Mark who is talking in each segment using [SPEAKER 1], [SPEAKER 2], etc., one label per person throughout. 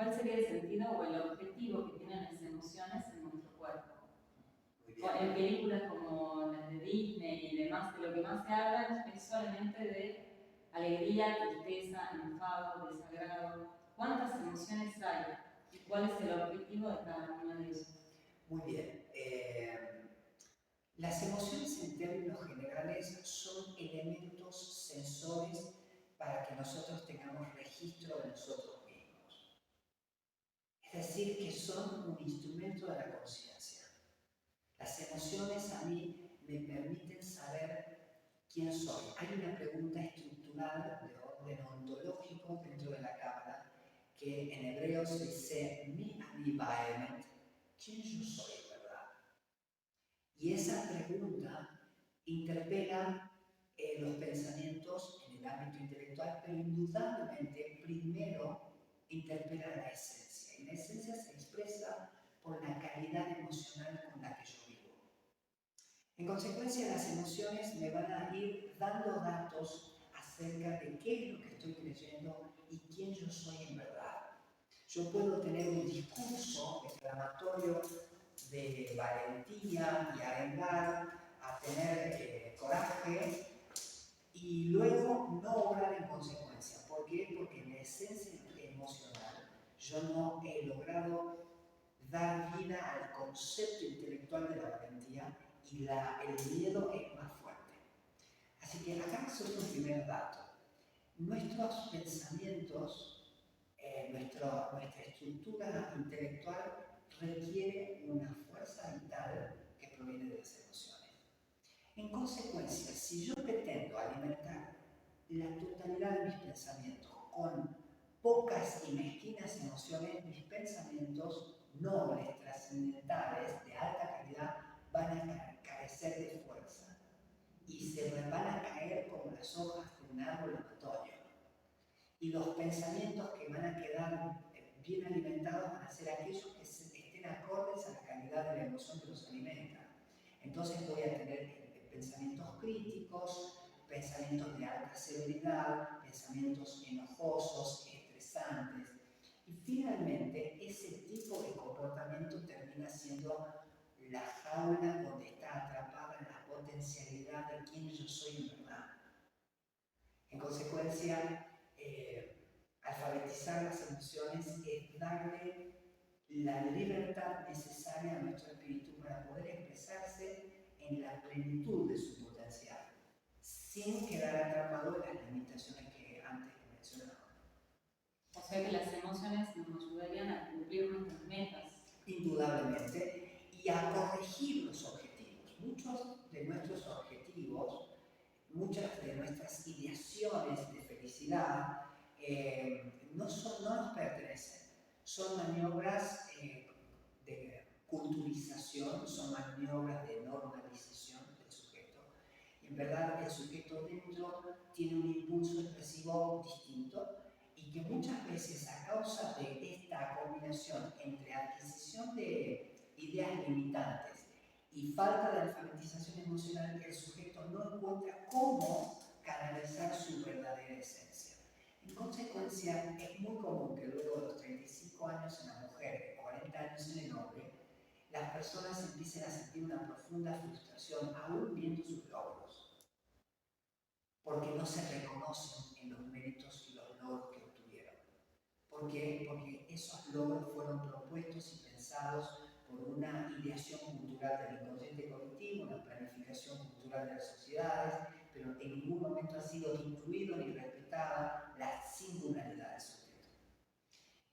[SPEAKER 1] ¿cuál sería el sentido o el objetivo que tienen las emociones en nuestro cuerpo? En películas como las de Disney y demás, de lo que más se habla es solamente de alegría, tristeza, enfado, desagrado. ¿Cuántas emociones hay? ¿Y cuál es el objetivo de cada uno de ellos?
[SPEAKER 2] Muy bien. Las emociones en términos generales son elementos sensores para que nosotros tengamos registro de nosotros mismos. Es decir, que son un instrumento de la conciencia. Las emociones a mí me permiten saber quién soy. Hay una pregunta estructural de orden ontológico dentro de la Cábala que en hebreo se dice mi ani ba'emet, ¿quién yo soy en verdad? Y esa pregunta interpela los pensamientos en el ámbito intelectual, pero indudablemente primero interpela la esencia. Y la esencia se expresa por la calidad emocional con la que yo vivo. En consecuencia, las emociones me van a ir dando datos acerca de qué es lo que estoy creyendo y quién yo soy en verdad. Yo puedo tener un discurso exclamatorio de valentía y arengar, a tener coraje y luego no obrar en consecuencia. ¿Por qué? Porque en la esencia emocional yo no he logrado dar vida al concepto intelectual de la valentía y el miedo es más fuerte. Así que acá es un primer dato. Nuestros pensamientos, nuestra estructura intelectual requiere una fuerza vital que proviene de las emociones. En consecuencia, si yo pretendo alimentar la totalidad de mis pensamientos con pocas y mezquinas emociones, mis pensamientos nobles, trascendentales, de alta calidad, van a carecer de fuerza y se van a caer como las hojas de un árbol en otoño. Y los pensamientos que van a quedar bien alimentados van a ser aquellos que estén acordes a la calidad de la emoción que los alimenta. Entonces voy a tener pensamientos críticos, pensamientos de alta severidad, pensamientos enojosos, estresantes. Y finalmente, ese tipo de comportamiento termina siendo la jaula donde está atrapada la potencialidad de quién yo soy en verdad. En consecuencia, alfabetizar las emociones es darle la libertad necesaria a nuestro espíritu para poder expresarse en la plenitud de su potencial, sin quedar atrapado en las limitaciones que antes mencionaba.
[SPEAKER 1] O sea que las emociones nos ayudarían a cumplir nuestras metas.
[SPEAKER 2] Indudablemente, y a corregir los objetivos. Muchos de nuestros objetivos, muchas de nuestras ideaciones de felicidad no nos pertenecen. Son maniobras de culturización, son maniobras de normalización del sujeto. Y en verdad el sujeto dentro tiene un impulso expresivo distinto y que muchas veces a causa de esta combinación entre adquisición de ideas limitantes y falta de alfabetización emocional, el sujeto no encuentra cómo canalizar su verdadera esencia. En consecuencia, es muy común que luego de los 35 años en la mujer, 40 años en el hombre, las personas empiecen a sentir una profunda frustración aún viendo sus logros, porque no se reconocen en los méritos y los logros que obtuvieron. ¿Por qué? Porque esos logros fueron propuestos y pensados por una ideación cultural del inconsciente colectivo, una planificación cultural de las sociedades, pero en ningún momento ha sido incluido ni respetada la singularidad del sujeto.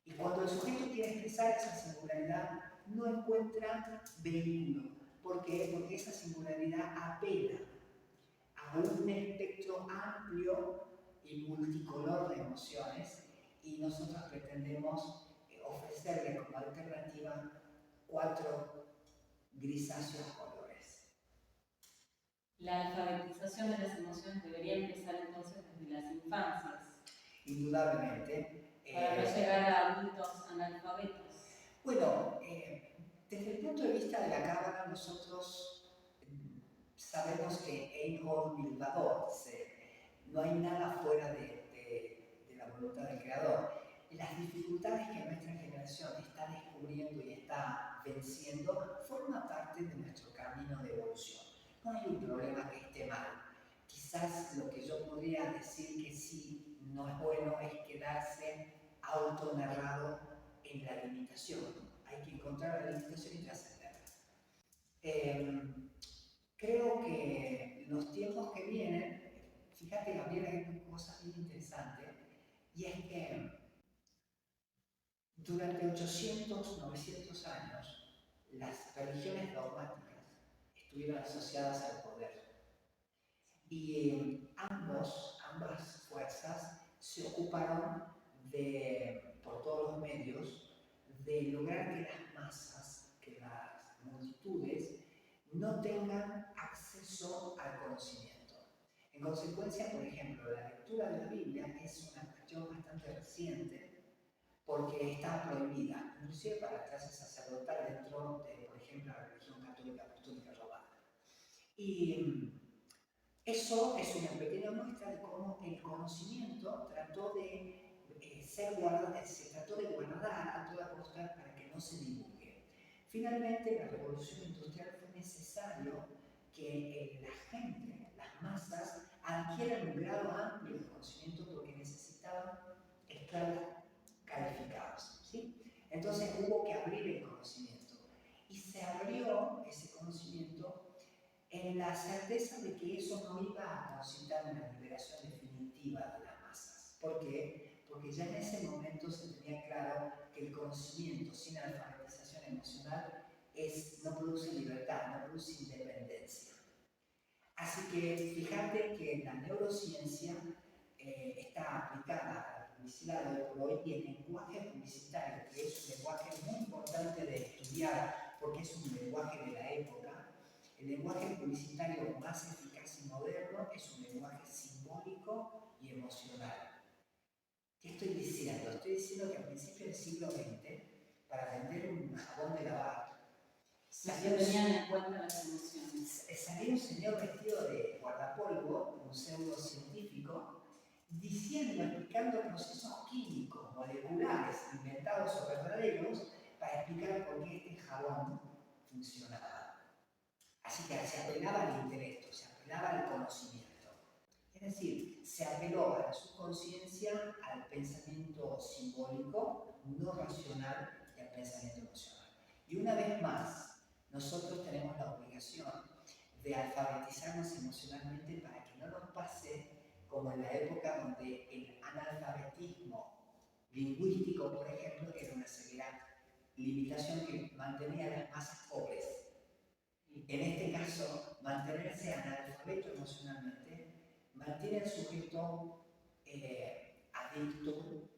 [SPEAKER 2] Y cuando el sujeto quiere expresar esa singularidad, no encuentra vehículo. ¿Por qué? Porque esa singularidad apela a un espectro amplio y multicolor de emociones y nosotros pretendemos ofrecerle como alternativa 4 grisáceos colores.
[SPEAKER 1] La alfabetización de las emociones debería empezar entonces desde las infancias.
[SPEAKER 2] Indudablemente.
[SPEAKER 1] Para no llegar a adultos analfabetos.
[SPEAKER 2] Bueno, desde el punto de vista de la Cábala, nosotros sabemos que Ein Od Milvado, no hay nada fuera de la voluntad del Creador. Las dificultades que nuestra limitación está descubriendo y está venciendo forma parte de nuestro camino de evolución. No hay un problema que esté mal. Quizás lo que yo podría decir que sí no es bueno es quedarse autonarrado en la limitación. Hay que encontrar la limitación y trascenderla. Creo que los tiempos que vienen, fíjate Gabriela, hay una cosa bien interesante, y es que durante 800, 900 años, las religiones dogmáticas estuvieron asociadas al poder. Y ambas fuerzas se ocuparon por todos los medios, de lograr que las masas, que las multitudes, no tengan acceso al conocimiento. En consecuencia, por ejemplo, la lectura de la Biblia es una cuestión bastante reciente porque está prohibida, inclusive para la clase sacerdotal dentro de, por ejemplo, la religión católica apostólica romana. Y eso es una pequeña muestra de cómo el conocimiento trató de se trató de guardar a toda costa para que no se divulgue. Finalmente, la revolución industrial fue necesario que la gente, las masas, adquieran un grado amplio de conocimiento porque necesitaban esclavos calificados. ¿Sí? Entonces hubo que abrir el conocimiento. Y se abrió ese conocimiento en la certeza de que eso no iba a concitar una liberación definitiva de las masas. ¿Por qué? Porque ya en ese momento se tenía claro que el conocimiento sin alfabetización emocional no produce libertad, no produce independencia. Así que fíjate que la neurociencia está aplicada a la publicidad de hoy por hoy, y el lenguaje publicitario, que es un lenguaje muy importante de estudiar porque es un lenguaje de la época. El lenguaje publicitario más eficaz y moderno es un lenguaje simbólico y emocional. ¿Qué estoy diciendo? Estoy diciendo que a principios del siglo XX, para vender un jabón de lavar,
[SPEAKER 1] tenían en cuenta las emociones.
[SPEAKER 2] Salió un señor vestido de guardapolvo, un pseudocientífico, explicando procesos químicos, moleculares, inventados o verdaderos, para explicar por qué este jabón funcionaba. Así que se apelaba al intelecto, se apelaba al conocimiento. Es decir, se apeló a la subconsciencia, al pensamiento simbólico, no racional, y al pensamiento emocional. Y una vez más, nosotros tenemos la obligación de alfabetizarnos emocionalmente para que no nos pase como en la época donde el analfabetismo lingüístico, por ejemplo, era una severa limitación que mantenía a las masas pobres. En este caso, mantenerse analfabeto emocionalmente mantiene al sujeto adicto,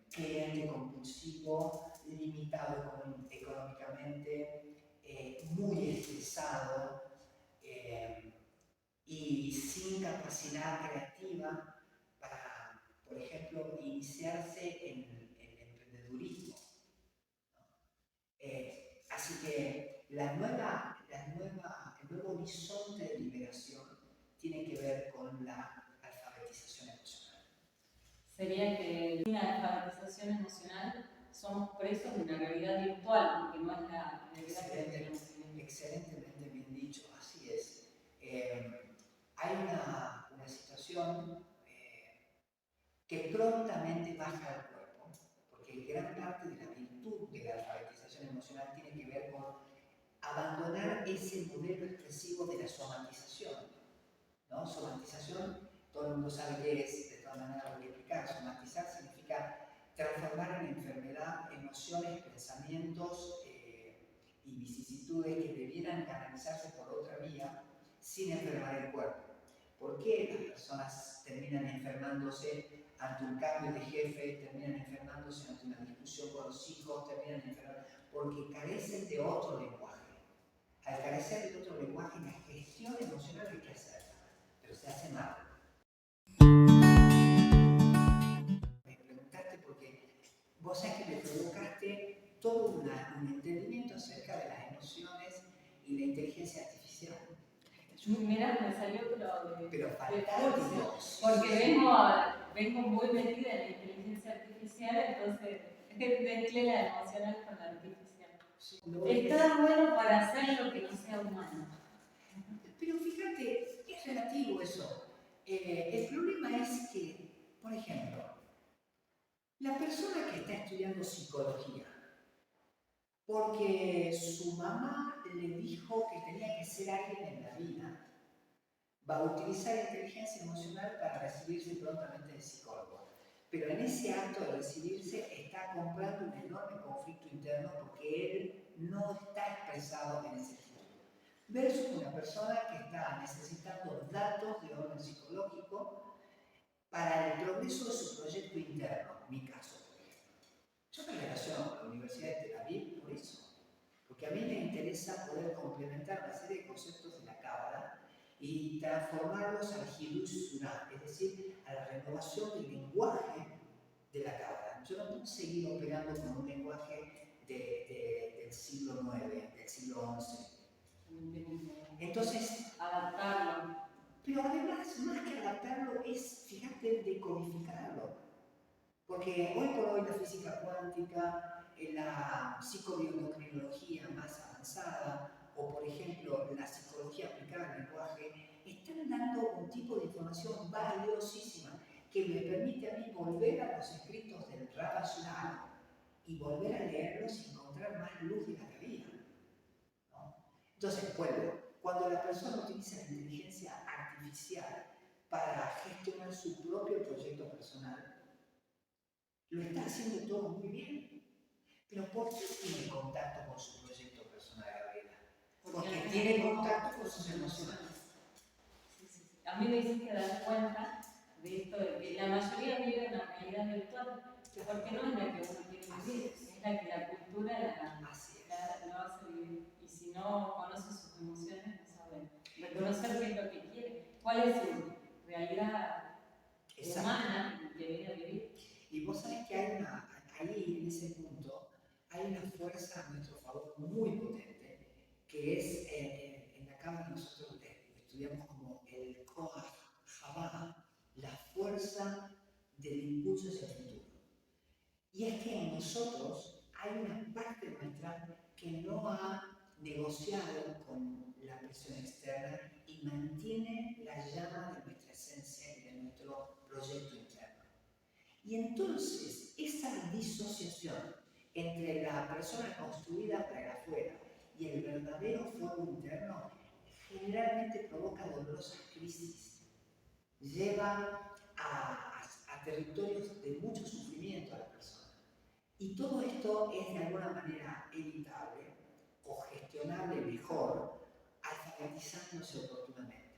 [SPEAKER 2] cliente compulsivo, limitado económicamente, muy estresado y sin capacidad creativa para, por ejemplo, iniciarse en el emprendedurismo. Así que el nuevo horizonte de liberación tiene que ver con la alfabetización emocional.
[SPEAKER 1] Sería que sin la alfabetización emocional somos presos de una realidad virtual, porque no es la realidad que tenemos.
[SPEAKER 2] Excelentemente bien dicho, así es. Hay una situación que prontamente baja al cuerpo, porque gran parte de la virtud de la alfabetización emocional tiene que ver con abandonar ese modelo expresivo de la somatización. ¿No? Somatización, todo el mundo sabe qué es, de todas maneras lo voy a explicar. Somatizar significa transformar en enfermedad emociones, pensamientos y vicisitudes que debieran canalizarse por otra vía sin enfermar el cuerpo. ¿Por qué las personas terminan enfermándose ante un cambio de jefe, terminan enfermándose ante una discusión con los hijos, terminan enfermándose? Porque carecen de otro lenguaje. Al carecer de otro lenguaje, la gestión emocional hay que hacerla, pero se hace mal. Me preguntaste porque vos sabés que me provocaste todo un entendimiento acerca de las emociones y la inteligencia artificial.
[SPEAKER 1] Mira, me salió
[SPEAKER 2] pero fantástico.
[SPEAKER 1] Porque vengo muy metida en la inteligencia artificial, entonces Mezclé la emocional con la artificial.
[SPEAKER 2] Sí,
[SPEAKER 1] Está bueno para hacer lo que no sea humano.
[SPEAKER 2] pero fíjate, es relativo eso. El problema es que, por ejemplo, la persona que está estudiando psicología, porque su mamá le dijo que tenía que ser alguien en la vida, va a utilizar inteligencia emocional para recibirse prontamente de psicólogo. Pero en ese acto de recibirse está comprando un enorme conflicto interno porque él no está expresado en ese título. Versus una persona que está necesitando datos de orden psicológico para el progreso de su proyecto interno, mi caso, por ejemplo. Yo me relaciono con la Universidad de Tel Aviv por eso, porque a mí me interesa poder complementar una serie de conceptos de la Cábala y transformarlos al Hidush Surah, es decir, a la renovación del lenguaje de la Cábala. Yo no puedo seguir operando con un lenguaje del siglo IX, del siglo XI. Entonces,
[SPEAKER 1] adaptarlo.
[SPEAKER 2] Pero además, más que adaptarlo, es, fíjate, decodificarlo. Porque hoy por hoy la física cuántica, la psicobioendocrinología más avanzada, o por ejemplo la psicología aplicada al lenguaje, están dando un tipo de información valiosísima que me permite a mí volver a los escritos del Rabbi Shlomo y volver a leerlos y encontrar más luz de la que había, ¿no? Entonces, vuelvo. Cuando la persona utiliza la inteligencia artificial para gestionar su propio proyecto personal, lo está haciendo todo muy bien. Pero ¿por qué tiene contacto con su proyecto personal, Gabriela? Porque tiene contacto con sus emociones.
[SPEAKER 1] A mí me hiciste dar cuenta de esto, de que la mayoría vive en la realidad virtual, porque no es la que uno quiere vivir, es la que la cultura lo hace vivir. Y si no conoce sus emociones, no sabe reconocer qué es lo que quiere, cuál es su realidad humana que viene a vivir.
[SPEAKER 2] Y vos sabés que ahí en ese punto, hay una fuerza a nuestro favor muy potente, que es, en la Cámara nosotros estudiamos como el Koach Javá, la fuerza del impulso hacia el futuro. Y es que en nosotros hay una parte nuestra que no ha negociado con la presión externa y mantiene la llama de nuestra esencia y de nuestro proyecto interno. Y entonces, esa disociación entre la persona construida para el afuera y el verdadero fuego interno generalmente provoca dolorosas crisis, lleva a territorios de mucho sufrimiento a la persona. Y todo esto es de alguna manera evitable o gestionable mejor alfabetizándose oportunamente.